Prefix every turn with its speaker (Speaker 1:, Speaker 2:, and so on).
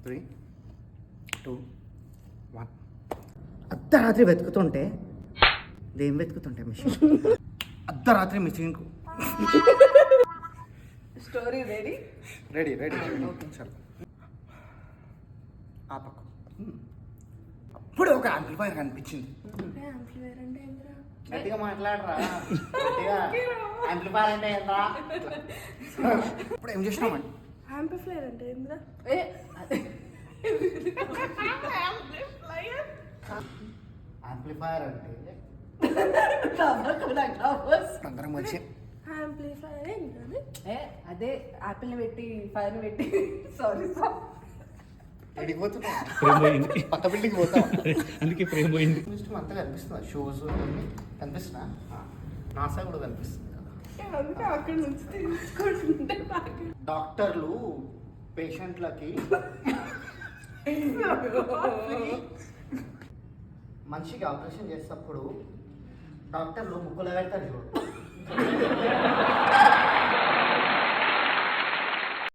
Speaker 1: 3, 2, 1. అర్ధరాత్రి వెతుకుతుంటే ఏం వెతుకుతుంటే మిషన్ అర్ధరాత్రి మిషన్
Speaker 2: స్టోరీ రెడీ
Speaker 1: రెడీ చలో ఆ పక్క అప్పుడే ఒక యాంప్లిఫైర్ కనిపించింది. గట్టిగా మాట్లాడరా, గట్టిగా యాంప్లిఫైర్ అంటే ఏంట్రా? ఇప్పుడు ఏం చేసినామండి?
Speaker 2: యాంప్లిఫైర్ అంటే ఏంద్రా?
Speaker 1: యాంప్లిఫైర్ అంటే అందరం వచ్చి
Speaker 2: యాంప్లిఫైర్ ఏంటది? అదే యాపిల్ పెట్టి ఫైర్ పెట్టి సారీ
Speaker 1: ఎడిగిపోతున్నా
Speaker 3: ఫ్రేమ్ పోయింది,
Speaker 1: పక్క బిల్డింగ్ పోతాం.
Speaker 3: అందుకే ఫ్రేమ్ పోయింది.
Speaker 1: అంతా కనిపిస్తుంది, షూస్ కనిపిస్తున్నా, నాసా కూడా కనిపిస్తుంది కదా.
Speaker 2: అంతా అక్కడ నుంచి తీసుకుంటుంటే
Speaker 1: డాక్టర్లు పేషెంట్లకి మనిషికి ఆపరేషన్ చేసేటప్పుడు డాక్టర్లు ముక్కులు పెడతారు చూడు.